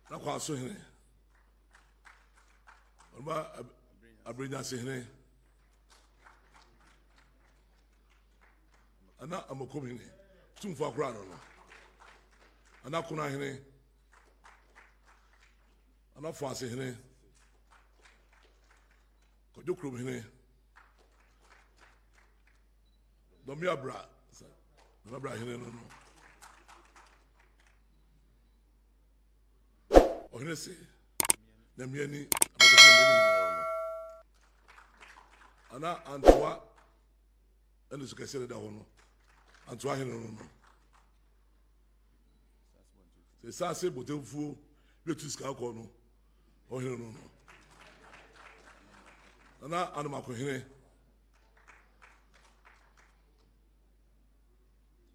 na kwa so hene ba abrenya se hene ana amakom hene tumfo akura no ana kuna hene ana fo ase hene ko dokrom hene domi abra hene no ohene se na miani ana antoa ene sukese da hono antoa hene no se sase Otumfuo betu ska ko no ohene no ana anamako hene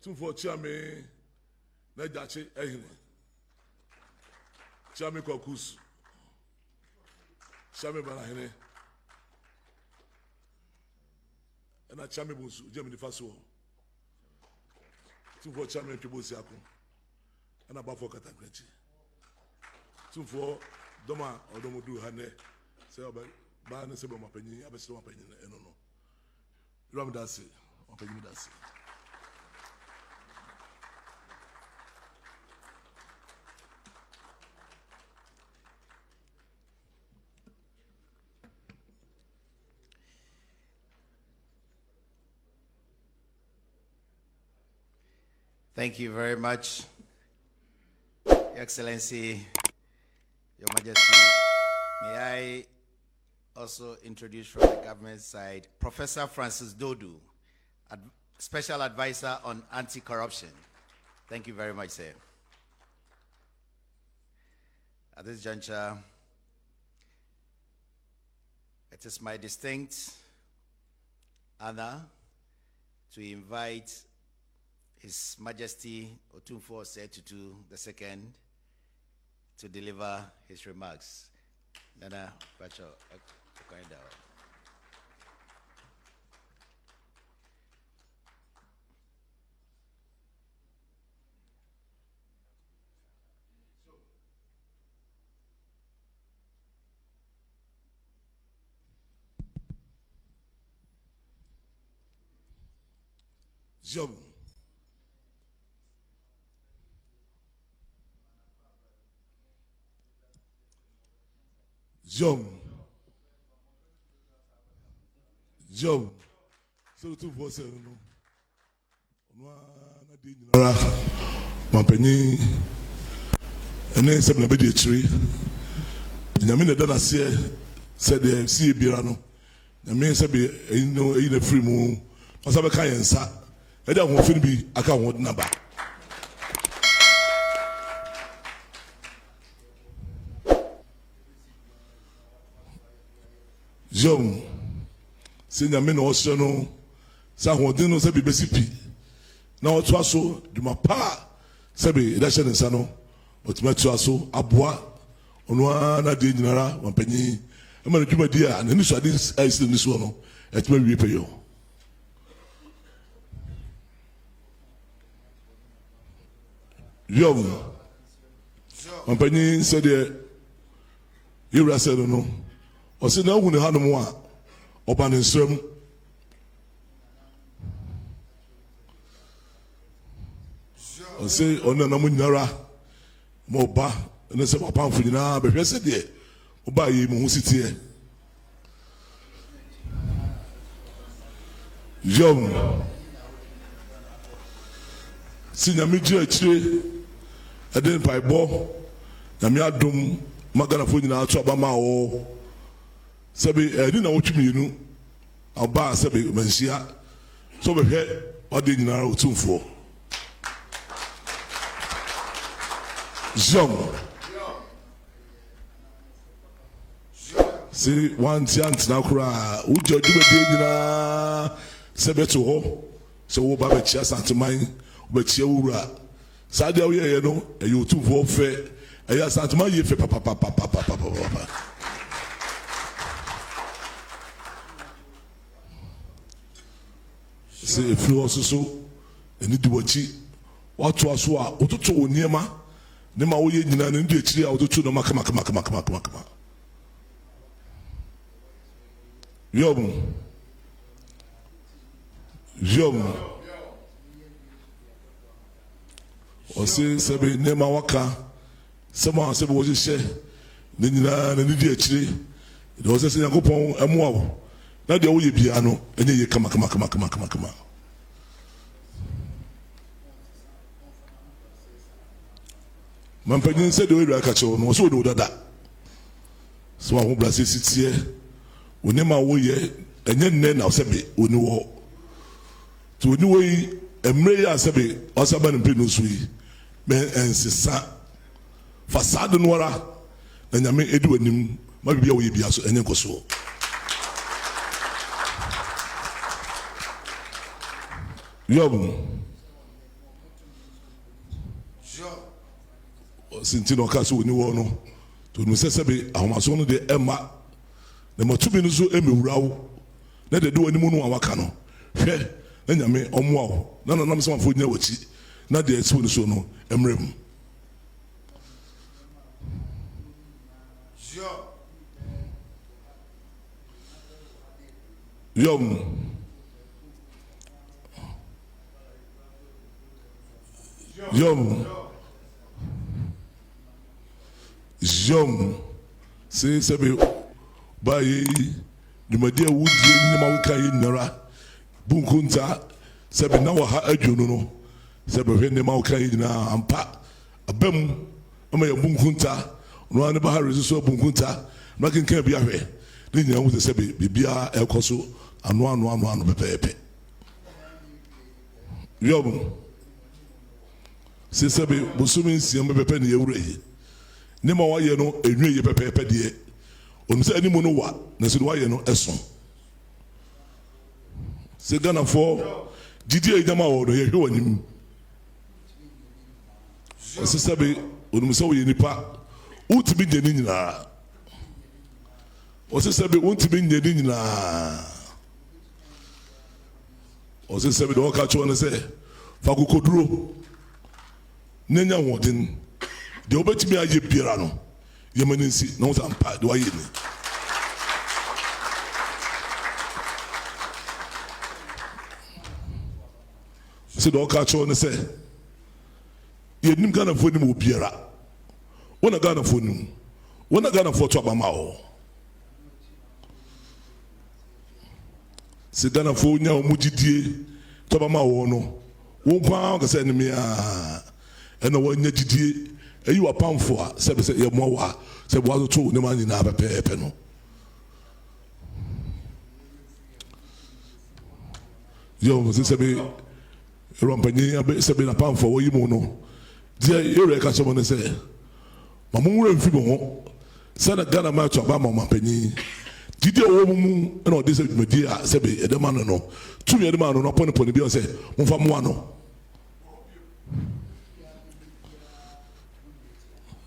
Otumfuo chiame na jache ehene chiame kokus chiame bana hene na chiame busu jemi faso Otumfuo chiame twibosi ako ana bafo katankrachi Otumfuo doma odomodu hane se oba ba na se bo mapanyi abese mapanyi eno no ram dase mapanyi dase. Thank you very much, Your Excellency, Your Majesty. May I also introduce from the government side Professor Francis Dodu, Special Advisor on Anti-Corruption. Thank you very much, sir. At this juncture, it is my distinct honor to invite His Majesty Otumfuo Tutu II to deliver his remarks. Nana Pacho Okainda. Job. So Otumfuo say no na de nyinara mampani ene se na be de chiri nyame na dana se de sie bira no nyame se be no na free mu pasa be kan yensa e da ho fi bi aka ho na ba Jom se nyame na ose no sa hodin no se be besipi na oto aso duma pa se be da hye nsa no otimatu aso aboa ono na de nyinara wampanyi e ma dwuma di a na ni so ade isi ni so no etima wie peyo Jom wampanyi se de yura se no o se na ohunu hanom a oba ne nsram o se ona na munyara mo ba ne se papa mfu nyina be hwese de oba yi mu husitie Jom sinya mi ji achire eden paibo na mi adom magana fo nyina ato aba ma wo sebe edi na wotwumi nu aba sebe mansia so be hwe ode nyina Otumfuo Jom si one chant na kura ujo dwuma de nyina sebe to ho so wo ba be chia santeman be chia wura sadia wo ye no e Otumfuo fe e ya santeman ye fe papa se efi osusu eni diwochi watu aso a ototo oniema ne ma woyɛ nyina ne ndi akyiri a wototo no makama Yom ɔse sɛbe nneɛma waka sɛma sɛbe wɔhyehyɛ ne nyinaa ne ndi akyiri de ɔsɛ sɛ Nyankopɔn ɛmoa wo na deɛ woyɛ biara no ɛnyɛ yɛ kama mampanyin sɛ deɛ ɔyɛ aka kyerɛw no ɔsɛ ɔde wo dada sɛ waho brase sitiɛ onema woyɛ ɛnyɛ nnɛ na sɛbe oni wɔ to oni wɔ yi mmerɛ yi a sɛbe ɔsaba ne mpɛ no so yi mɛ ɛnsesa fasade no ara na nyame ɛdi w'anim ma biribi a woyɛ bia so ɛnyɛ nkɔ soɔ sinti na ɔka sɛ wɔni wɔ no to no sɛ sɛbe ahomaso no deɛ ɛma na matumi no so ɛmɛwura wo na deɛ de w'anim no a waka no hwɛ na nyame ɔmmoa wo na nanam sɛ mafo nyina w'akyi na deɛ ɛsi wɔ no so no ɛmmerɛ mu Yom say sɛbe bayi dwumadi a wodie ne ma woka yi nyara bunkunta sɛbe na wɔ ha adwunu no sɛbe hwɛ ne ma woka yi nyinaa ampa abam ama yɛ bunkunta no ane ba ha reso bunkunta na kenkan bi ahwɛ ne nyina wo sɛbe bibia ɛkɔ so ano pɛpɛɛpɛ Yom say sɛbe bosome nsia mbɛpɛ ne yɛwura yi ne ma wayɛ no enwe yɛ pɛpɛɛpɛ deɛ onu sɛ animu no wa na so wayɛ no ɛso sɛ Ghanafoɔ didi a nyama wɔ no yɛhwɛ w'anim ɔsɛ sɛbe onu sɛ woyɛ nipa wotumi nyɛ ne nyinaa ɔsɛ sɛbe wotumi nyɛ ne nyinaa ɔsɛ sɛbe deɛ ɔka kyerɛ no sɛ fa kokoduro ne nya wɔden deɛ wobɛtumi ayɛ biara no yɛma no nsi na wo sɛ mpa de wayɛ ni sɛ deɛ ɔka kyerɛw no sɛ yɛnim Ghanafoɔ nim wɔ biara wona Ghanafoɔ nim wona Ghanafoɔ to abama wɔ sɛ Ghanafoɔ nya wɔ mu gyidie to abama wɔ no wo nkoa ka sɛ anim a ɛna wɔanya gyidie eyi wa pamfo a sɛbe sɛ yɛmmoa wɔ a sɛbe woatoto ne ma nyinaa pɛpɛɛpɛ no sɛ sɛbe ɛrɔmpanyin sɛbe na pamfo a wɔyi mu no deɛ yɛwura ɛka kyɛ mo no sɛ ma monwura mfi mo ho sɛna Ghana ma ato aba ma ɔmampanyin didi a ɔwɔ mu ɛna ɔde sɛ dwumadie a sɛbe ɛde ma no no tumi ɛde ma no no ɔpɔnepɔne bi a sɛ momfa mmoa no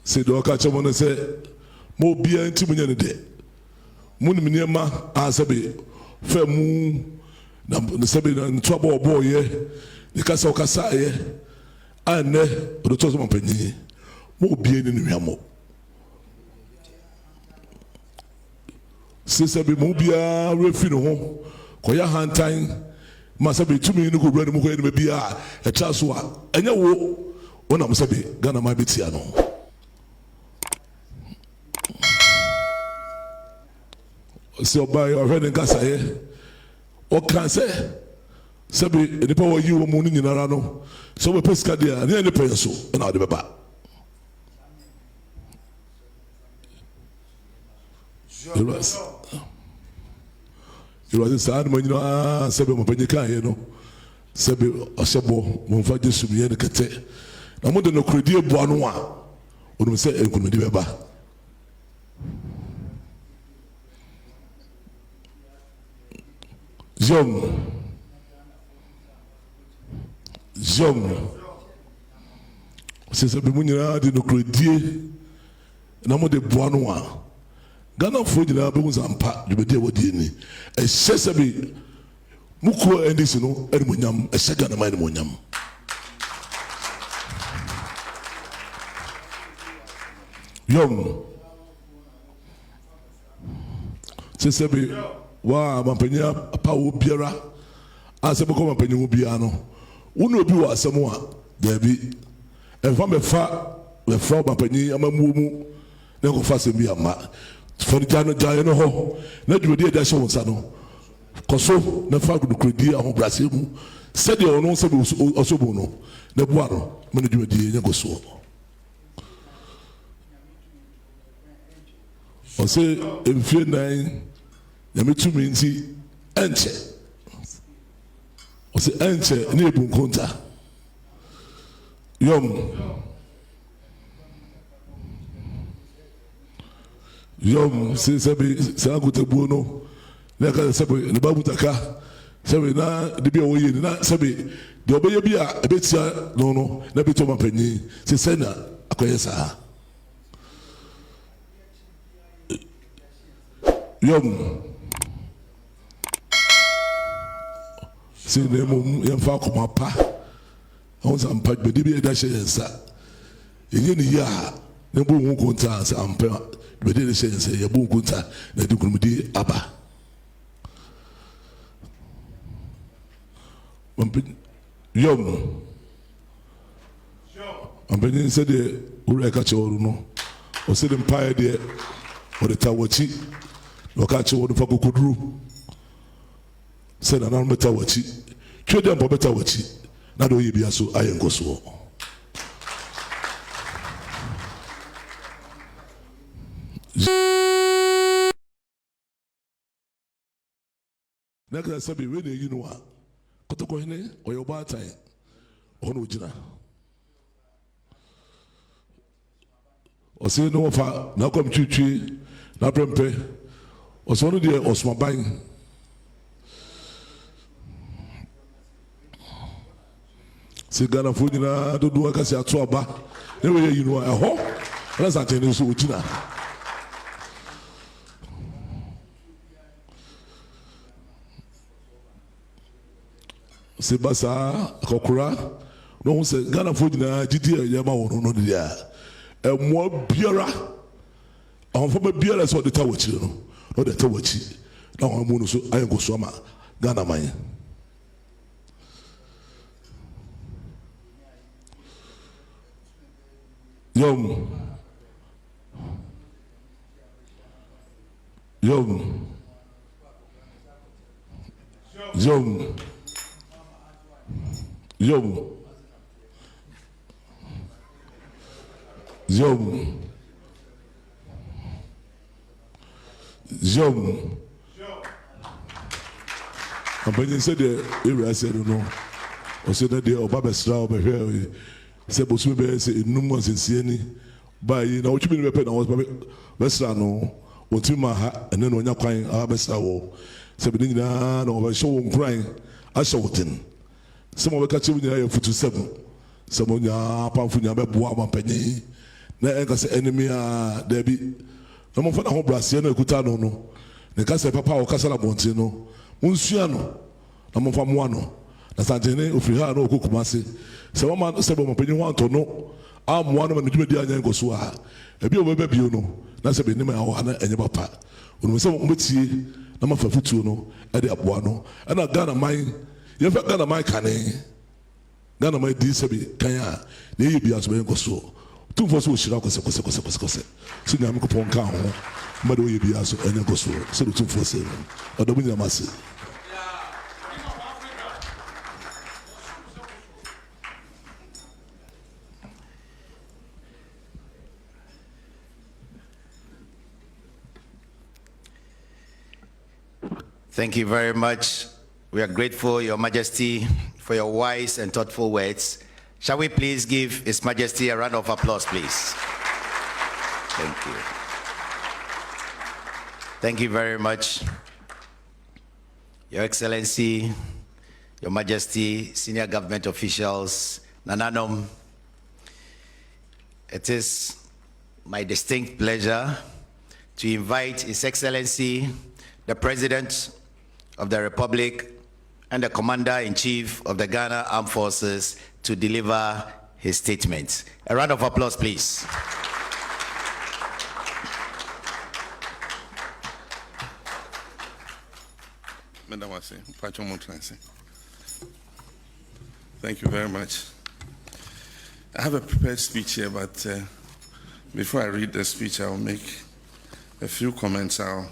sɛ deɛ ɔka kyɛ mo no sɛ ma obiara nti mu nyɛ no dɛ monim nneɛma a sɛbe fɛ mu na sɛbe ntoabɔ ɔbɔɔyɛ ne kasa ɔkasaeɛ a nnɛ ɔde tɔ sɛ mampanyin ma obiara ne no hwammɔ sɛ sɛbe ma obiara werɛfi ne ho kɔyɛ hantan ma sɛbe tumi no kɔwura no mu kɔyɛ no ma bi a ɛtra so a ɛnyɛ wo wonam sɛbe Ghana ma bɛtia no sɛ ɔbaa ɔhwɛ ne nkasaeɛ ɔka sɛ sɛbe nipa wɔyi wɔ mu no nyinara no sɛ wobɛpɛ sika deɛ a ne yɛ nipa yɛ so ɛna wode bɛba Awurade saa no ma nyinaa sɛbe mapanyi kaeɛ no sɛbe ɔhyɛ bɔ momfa gye sumiɛ no kɛtɛ na mode nokoredie boa no a ɔnom sɛ nkonimdi bɛba Yom sɛ sɛbe mu nyinaa de nokoredie na mode boa no a Ghanafoɔ nyinaa bɛhu sɛ mpa dwumadi a wɔdie ni ɛhyɛ sɛbe mukuo NDC no animonyam ɛhyɛ Ghana ma animonyam Yom. Sesebi wa mampanya pawo biara asebe ko mampanya mu bia no wonu obi wa asemo a dabi enfa mefa mampanya amamu mu na ko fa semi ama for jano no ho na dwodi eda hye wonsa no koso na fa gudukredi ahobrase mu sede ono sebe osobo no na bua no me no dwodi nya goso o se emfie nan yametumi nti enche o se enche na ebu nkonta yom se sabi sa kutabu no na ka sabi ne babu taka sabi na de bi oye na sabi de obeye bi a ebetia no na beto mapanyi se sena akoyesa yom se ne mum yemfa koma pa on sa mpa be de bi eda hye yensa enye ni ya ne bu hu konta sa ampa be de hye yensa ye bu konta na de kunumdi aba yom ampeni se de ure ka choru no o se de mpa de o de tawachi o ka choru fa kokuduru se na na meta wachi twede mpa beta wachi na do yebia so ayenkoso na ka sabi we na yi no a kotoko hene oyoba tan ono ojina o se no fa na kom twitwi na prempe o so no de osmaban se Ghana fo nyina dodo aka se ato aba na we yi no ho na sante ne so ojina se basa kokura no se Ghana fo nyina gidi ya ma wono no dia mo biara ahofo ba biara so de tawachi no de tawachi na ho mu no so ayengo so ma Ghana man yom Ampany said the said no o said that the Obaba Stra here se bosu be se enum wansensie ni ba yi na otwi be pe na was besra no otima ha ene no nya kwan a besra wo se be nyina na o be show nkran a showten se mo be ka chewu nyina ya futu 7 se mo nya pamfu nya be boa ampanyi na enka se enemy a da bi na mo fa na ho brase na ekuta no no ne ka se papa o kasa na bonte no unsua no na mo fa mo ano na santene ofiri ha na okukumase se wo man se bo mo panyi ho anto no ammoa no ma dwuma di anya ngoso a ebi obeba bio no na se be nim a ho na enye papa onu se mo betie na ma fa futuo no e de aboa no na Ghana man ye fa Ghana man kane Ghana man di se be kan a na ye bia so be ngoso tumfo so shira kose so nyame ko pon kan ho ma do ye bia so enye ngoso so tumfo se odobu nyama se. Thank you very much. We are grateful, Your Majesty, for your wise and thoughtful words. Shall we please give His Majesty a round of applause, please? Thank you. Thank you very much. Your Excellency, Your Majesty, senior government officials, Nananom, it is my distinct pleasure to invite His Excellency, the President of the Republic and the Commander-in-Chief of the Ghana Armed Forces to deliver his statement. A round of applause, please. Thank you very much. I have a prepared speech here, but before I read the speech, I'll make a few comments. I'll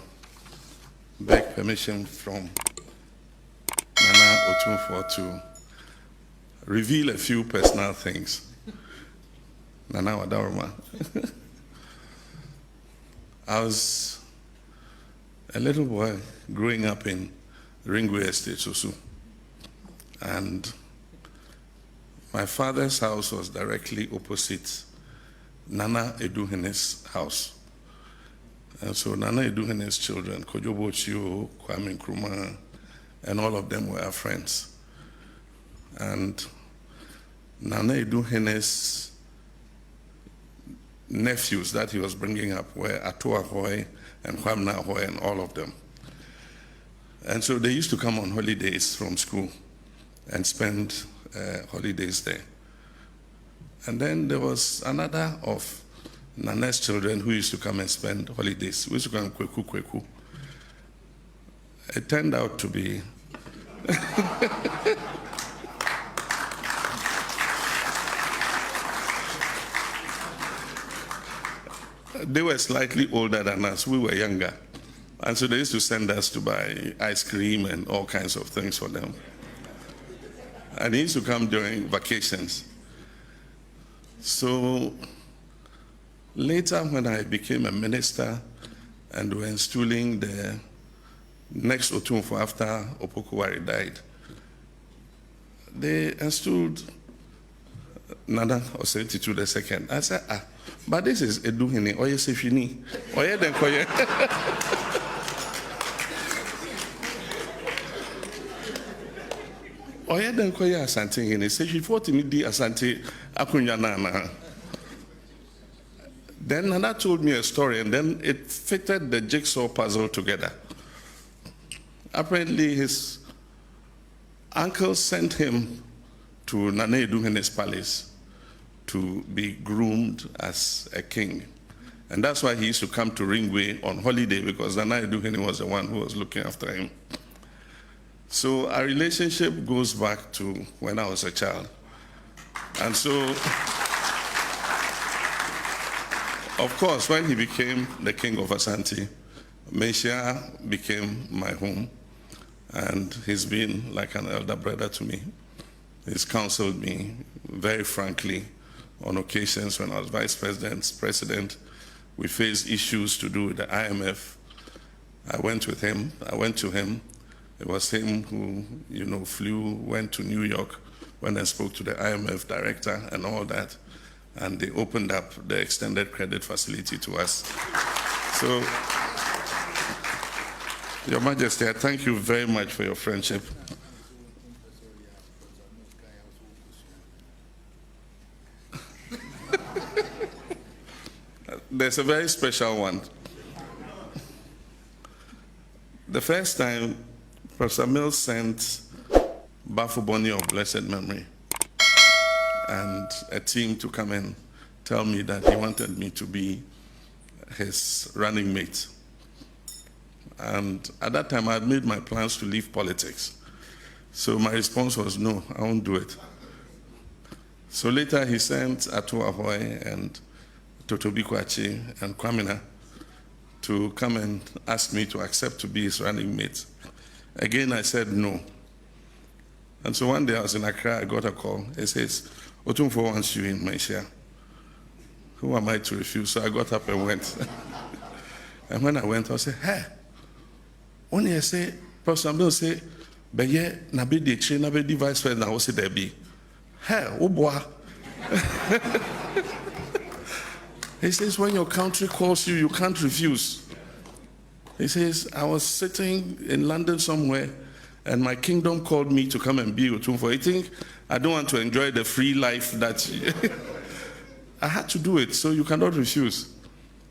beg permission from Nana Otumfuo to reveal a few personal things. Nana Wadaroma. I was a little boy growing up in Ringway Estate, Susu. And my father's house was directly opposite Nana Eduhene's house. And so Nana Eduhene's children, Kojobo Chio, Kwame Nkrumah, and all of them were our friends. And Nana Eduhene's nephews that he was bringing up were Ato Ahoy and Kwamna Ahoy and all of them. And so they used to come on holidays from school and spend holidays there. And then there was another of Nana's children who used to come and spend holidays. We used to call him Kweku. It turned out to be they were slightly older than us. We were younger. And so they used to send us to buy ice cream and all kinds of things for them. And he used to come during vacations. So later, when I became a minister and we were installing the next Otumfuo after Opokuwari died, they installed Nana Osei-Tutu II. I said, but this is Eduhene, Oye Sefini, Oye Denkoye. Oye Denkoye Asante Hene, Sefi 40 Midi Asante Akunyana. Then Nana told me a story, and then it fitted the jigsaw puzzle together. Apparently, his uncle sent him to Nana Eduhene's palace to be groomed as a king. And that's why he used to come to Ringway on holiday, because Nana Eduhene was the one who was looking after him. So our relationship goes back to when I was a child. And so, of course, when he became the king of Asante, Meshia became my home. And he's been like an elder brother to me. He's counseled me very frankly on occasions when I was vice president. We faced issues to do with the IMF. I went to him. It was him who, went to New York when I spoke to the IMF director and all that. And they opened up the extended credit facility to us. So, Your Majesty, I thank you very much for your friendship. There's a very special one. The first time, Professor Mills sent Bafuboni of blessed memory and a team to come and tell me that he wanted me to be his running mate. And at that time, I had made my plans to leave politics. So my response was, no, I won't do it. So later he sent Ato Ahoy and Totobi Kwachi and Kwamina to come and ask me to accept to be his running mate. Again, I said no. And so one day I was in Accra, I got a call. He says, Otumfuo wants you in Malaysia. Who am I to refuse? So I got up and went. And when I went, I said, hey, only I say, Professor Bill say, Beye, Nabidi, Nabidi Vice President, I will say there be. Hey, oh boy. He says, when your country calls you, you can't refuse. He says, I was sitting in London somewhere, and my kingdom called me to come and be Otumfuo. I think I don't want to enjoy the free life that I had to do it, so you cannot refuse.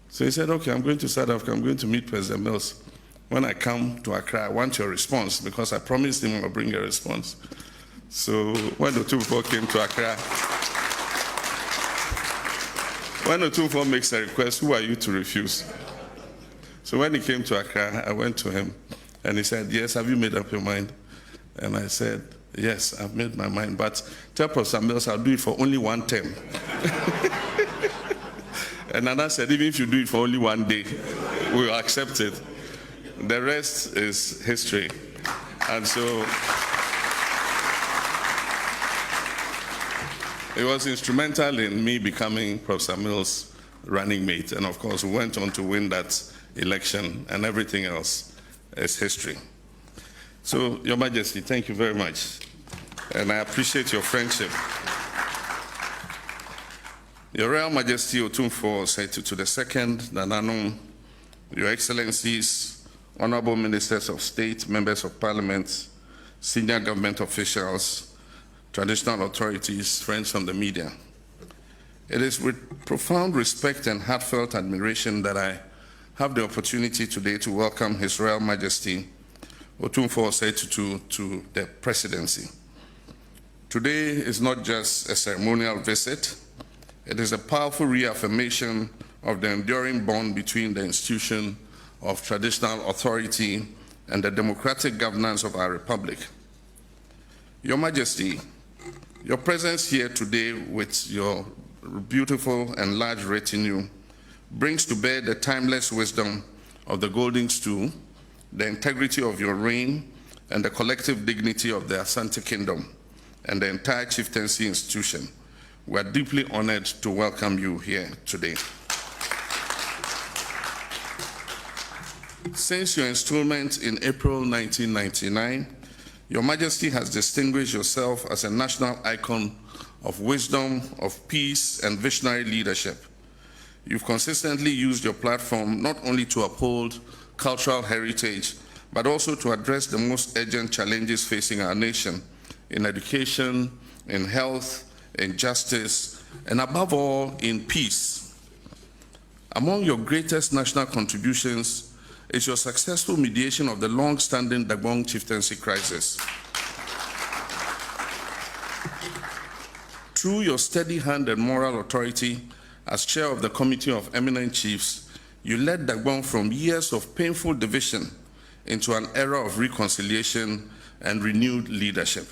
So he said, okay, I'm going to South Africa. I'm going to meet President Mills. When I come to Accra, I want your response, because I promised him I'll bring a response. So when Otumfuo came to Accra, when Otumfuo makes a request, who are you to refuse? So when he came to Accra, I went to him And he said, yes, have you made up your mind? And I said, yes, I've made my mind, but tell Professor Mills I'll do it for only one term. And Nana said, even if you do it for only one day, we'll accept it. The rest is history. And so it was instrumental in me becoming Professor Mills' running mate. And of course, we went on to win that election, and everything else is history. So, Your Majesty, thank you very much. And I appreciate your friendship. Your Royal Majesty Otumfuo Osei to the second, Nananom, Your Excellencies, Honorable Ministers of State, Members of Parliament, senior government officials, traditional authorities, friends from the media. It is with profound respect and heartfelt admiration that I have the opportunity today to welcome His Royal Majesty Otumfuo Osei to the presidency. Today is not just a ceremonial visit, it is a powerful reaffirmation of the enduring bond between the institution of traditional authority and the democratic governance of our republic. Your Majesty, your presence here today with your beautiful and large retinue brings to bear the timeless wisdom of the golden stool, the integrity of your reign, and the collective dignity of the Asante Kingdom and the entire chieftaincy institution. We are deeply honored to welcome you here today. Since your installment in April 1999, Your Majesty has distinguished yourself as a national icon of wisdom, of peace, and visionary leadership. You've consistently used your platform not only to uphold cultural heritage, but also to address the most urgent challenges facing our nation in education, in health, in justice, and above all, in peace. Among your greatest national contributions is your successful mediation of the long-standing Dagbon chieftaincy crisis. Through your steady hand and moral authority as chair of the Committee of Eminent Chiefs, you led Dagbon from years of painful division into an era of reconciliation and renewed leadership.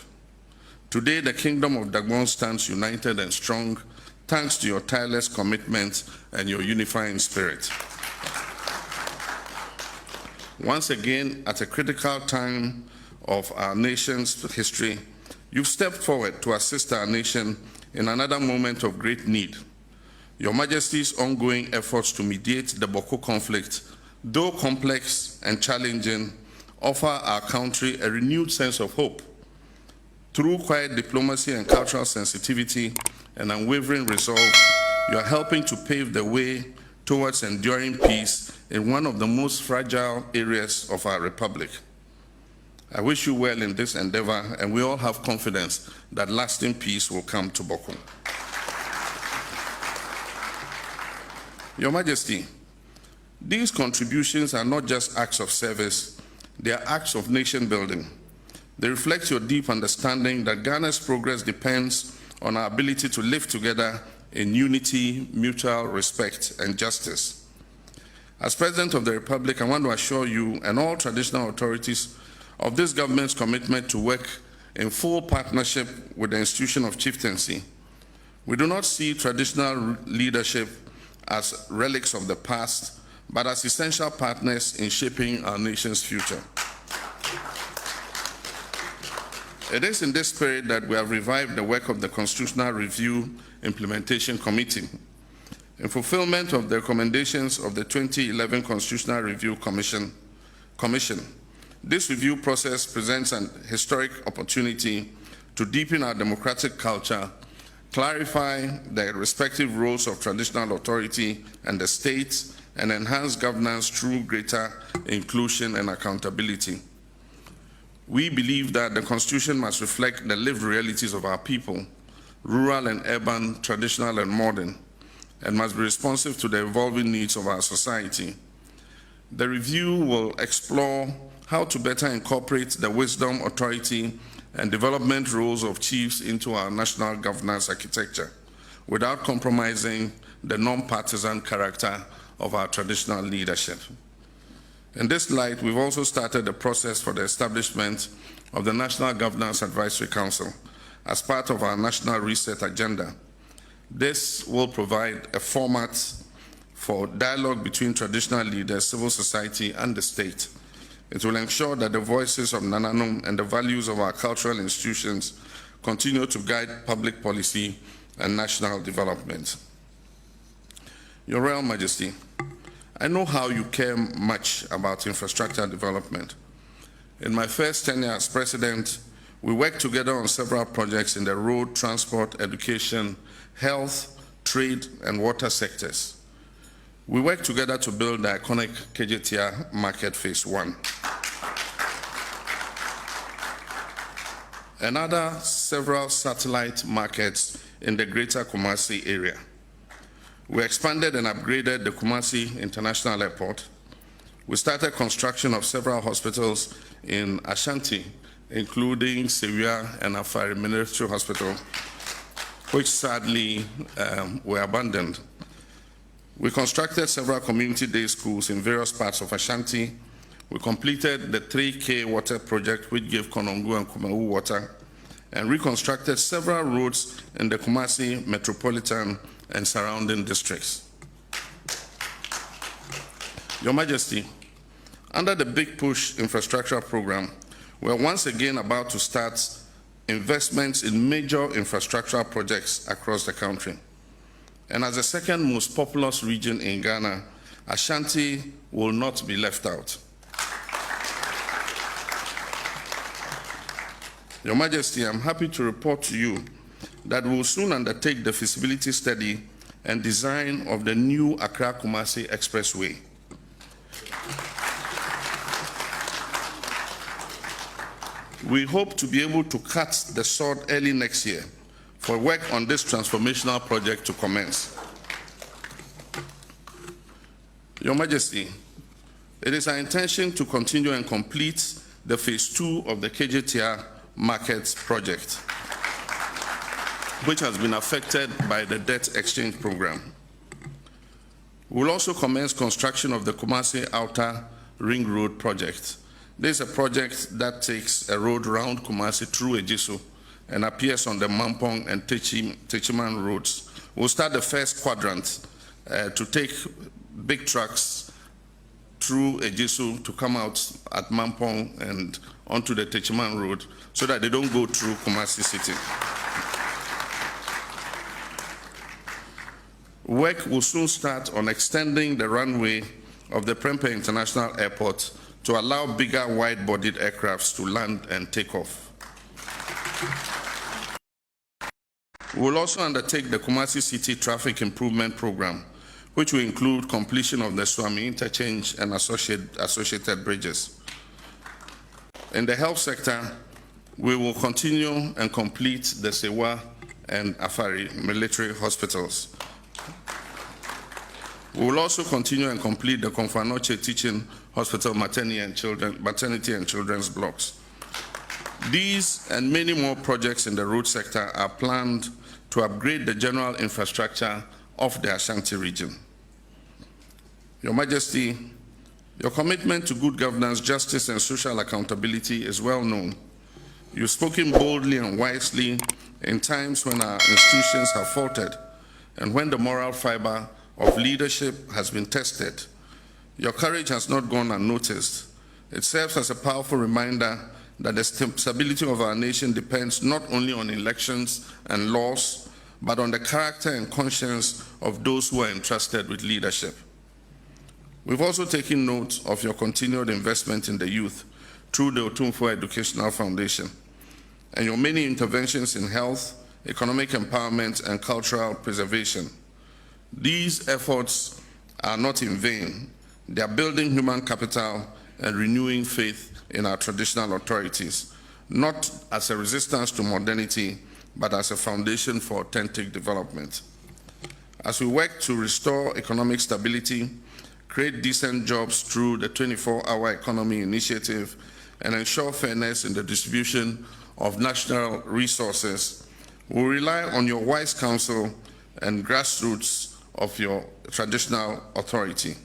Today, the Kingdom of Dagbon stands united and strong thanks to your tireless commitment and your unifying spirit. Once again, at a critical time of our nation's history, you've stepped forward to assist our nation in another moment of great need. Your Majesty's ongoing efforts to mediate the Boko conflict, though complex and challenging, offer our country a renewed sense of hope. Through quiet diplomacy and cultural sensitivity and unwavering resolve, you are helping to pave the way towards enduring peace in one of the most fragile areas of our republic. I wish you well in this endeavor, and we all have confidence that lasting peace will come to Boko. Your Majesty, these contributions are not just acts of service, they are acts of nation building. They reflect your deep understanding that Ghana's progress depends on our ability to live together in unity, mutual respect, and justice. As President of the Republic, I want to assure you and all traditional authorities of this government's commitment to work in full partnership with the institution of chieftaincy. We do not see traditional leadership as relics of the past, but as essential partners in shaping our nation's future. It is in this spirit that we have revived the work of the Constitutional Review Implementation Committee. In fulfillment of the recommendations of the 2011 Constitutional Review Commission, this review process presents an historic opportunity to deepen our democratic culture, clarify the respective roles of traditional authority and the state, and enhance governance through greater inclusion and accountability. We believe that the Constitution must reflect the lived realities of our people, rural and urban, traditional and modern, and must be responsive to the evolving needs of our society. The review will explore how to better incorporate the wisdom, authority, and development roles of chiefs into our national governance architecture without compromising the non-partisan character of our traditional leadership. In this light, we've also started the process for the establishment of the National Governance Advisory Council as part of our national reset agenda. This will provide a format for dialogue between traditional leaders, civil society, and the state. It will ensure that the voices of Nananum and the values of our cultural institutions continue to guide public policy and national development. Your Royal Majesty, I know how you care much about infrastructure development. In my first tenure as President, we worked together on several projects in the road, transport, education, health, trade, and water sectors. We worked together to build the iconic KJTR Market Phase 1. And other several satellite markets in the greater Kumasi area. We expanded and upgraded the Kumasi International Airport. We started construction of several hospitals in Ashanti, including Sewia and Afari Military Hospital, which sadly were abandoned. We constructed several community day schools in various parts of Ashanti. We completed the 3K water project, which gave Konongo and Kumawu water, and reconstructed several roads in the Kumasi metropolitan and surrounding districts. Your Majesty, under the Big Push infrastructure program, we are once again about to start investments in major infrastructural projects across the country. And as the second most populous region in Ghana, Ashanti will not be left out. Your Majesty, I'm happy to report to you that we will soon undertake the feasibility study and design of the new Accra-Kumasi Expressway. We hope to be able to cut the sod early next year for work on this transformational project to commence. Your Majesty, it is our intention to continue and complete the Phase 2 of the KJTR Market project, which has been affected by the debt exchange program. We will also commence construction of the Kumasi Outer Ring Road project. This is a project that takes a road around Kumasi through Ejisu and appears on the Mampong and Techiman roads. We'll start the first quadrant to take big trucks through Ejisu to come out at Mampong and onto the Techiman road so that they don't go through Kumasi city. Work will soon start on extending the runway of the Prempeh International Airport to allow bigger wide-bodied aircrafts to land and take off. We will also undertake the Kumasi City Traffic Improvement Program, which will include completion of the Swami Interchange and associated bridges. In the health sector, we will continue and complete the Sewa and Afari military hospitals. We will also continue and complete the Konfanoche Teaching Hospital maternity and children's blocks. These and many more projects in the road sector are planned to upgrade the general infrastructure of the Ashanti region. Your Majesty, your commitment to good governance, justice, and social accountability is well known. You've spoken boldly and wisely in times when our institutions have faltered and when the moral fiber of leadership has been tested. Your courage has not gone unnoticed. It serves as a powerful reminder that the stability of our nation depends not only on elections and laws, but on the character and conscience of those who are entrusted with leadership. We've also taken note of your continued investment in the youth through the Otumfuo Educational Foundation and your many interventions in health, economic empowerment, and cultural preservation. These efforts are not in vain. They are building human capital and renewing faith in our traditional authorities, not as a resistance to modernity, but as a foundation for authentic development. As we work to restore economic stability, create decent jobs through the 24-hour economy initiative, and ensure fairness in the distribution of national resources, we rely on your wise counsel and grassroots of your traditional authority.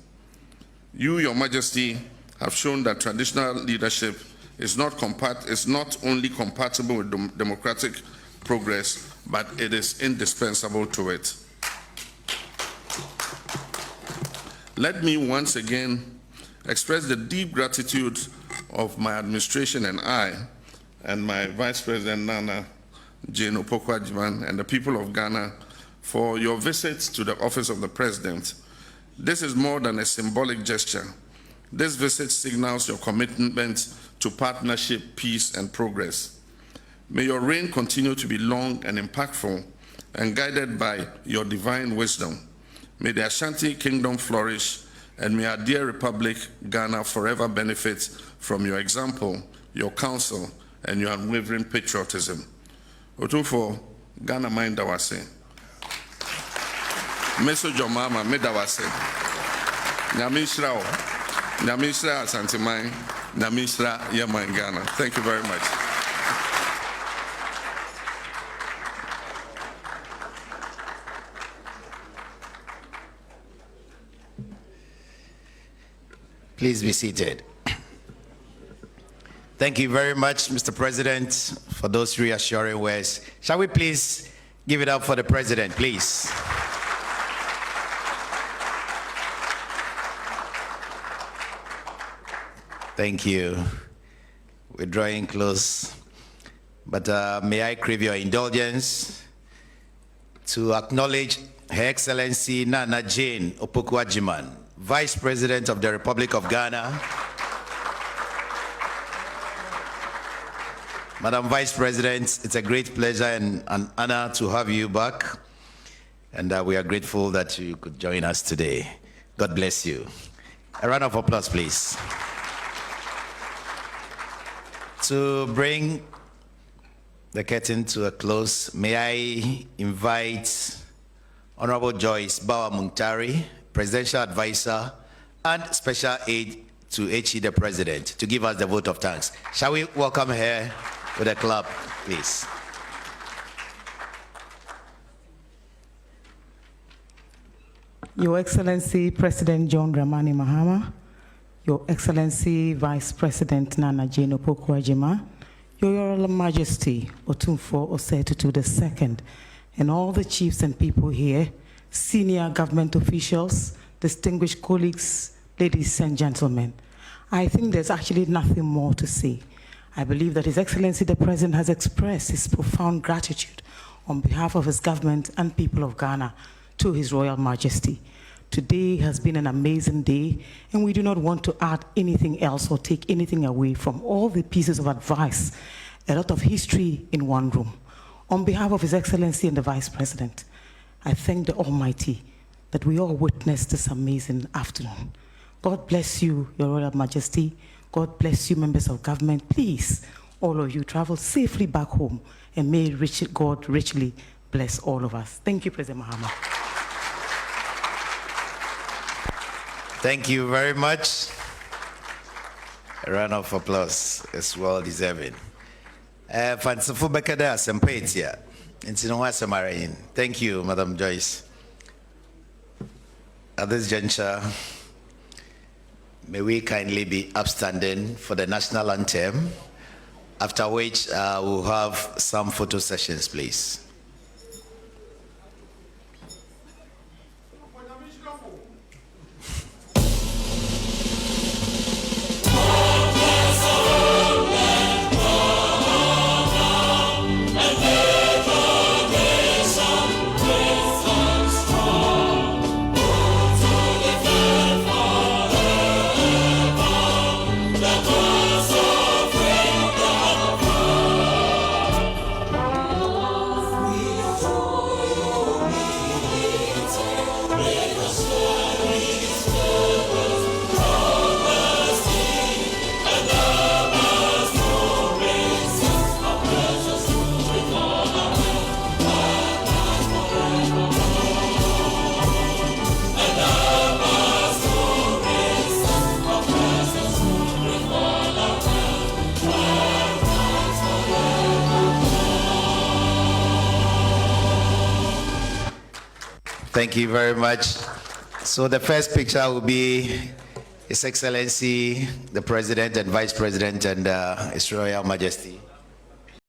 You, Your Majesty, have shown that traditional leadership is not only compatible with democratic progress, but it is indispensable to it. Let me once again express the deep gratitude of my administration and I, and my Vice President Nana Jane Opoku-Agyeman, and the people of Ghana for your visit to the office of the President. This is more than a symbolic gesture. This visit signals your commitment to partnership, peace, and progress. May your reign continue to be long and impactful and guided by your divine wisdom. May the Ashanti Kingdom flourish, and may our dear Republic, Ghana, forever benefit from your example, your counsel, and your unwavering patriotism. Otumfuo, Ghana mind dawase. Meso Mahama me dawase. Nyamishra o. Nyamishra Asante man. Nyamishra Yeman Ghana. Thank you very much. Please be seated. Thank you very much, Mr. President, for those reassuring words. Shall we please give it up for the President, please? Thank you. We're drawing close, but may I crave your indulgence to acknowledge Her Excellency Nana Jane Opoku-Agyeman, Vice President of the Republic of Ghana. Madam Vice President, it's a great pleasure and an honor to have you back. And we are grateful that you could join us today. God bless you. A round of applause, please. To bring the curtain to a close, may I invite Honorable Joyce Bawa Muntari, Presidential Advisor and Special Aide to HE the President, to give us the vote of thanks. Shall we welcome her with a clap, please? Your Excellency President John Dramani Mahama, Your Excellency Vice President Nana Jane Opoku-Agyeman, Your Royal Majesty Otumfuo Osei-Tutu II, and all the chiefs and people here, senior government officials, distinguished colleagues, ladies and gentlemen. I think there's actually nothing more to say. I believe that His Excellency the President has expressed his profound gratitude on behalf of his government and people of Ghana to His Royal Majesty. Today has been an amazing day, and we do not want to add anything else or take anything away from all the pieces of advice, a lot of history in one room. On behalf of His Excellency and the Vice President, I thank the Almighty that we all witnessed this amazing afternoon. God bless you, Your Royal Majesty. God bless you, members of government. Please, all of you, travel safely back home, and may God richly bless all of us. Thank you, President Mahama. Thank you very much. A round of applause is well deserving. Fanciful Bekada Sempetia. Thank you, Madam Joyce. At this juncture, may we kindly be upstanding for the national anthem, after which we'll have some photo sessions, please. Thank you very much. So the first picture will be His Excellency, the President and Vice President, and His Royal Majesty.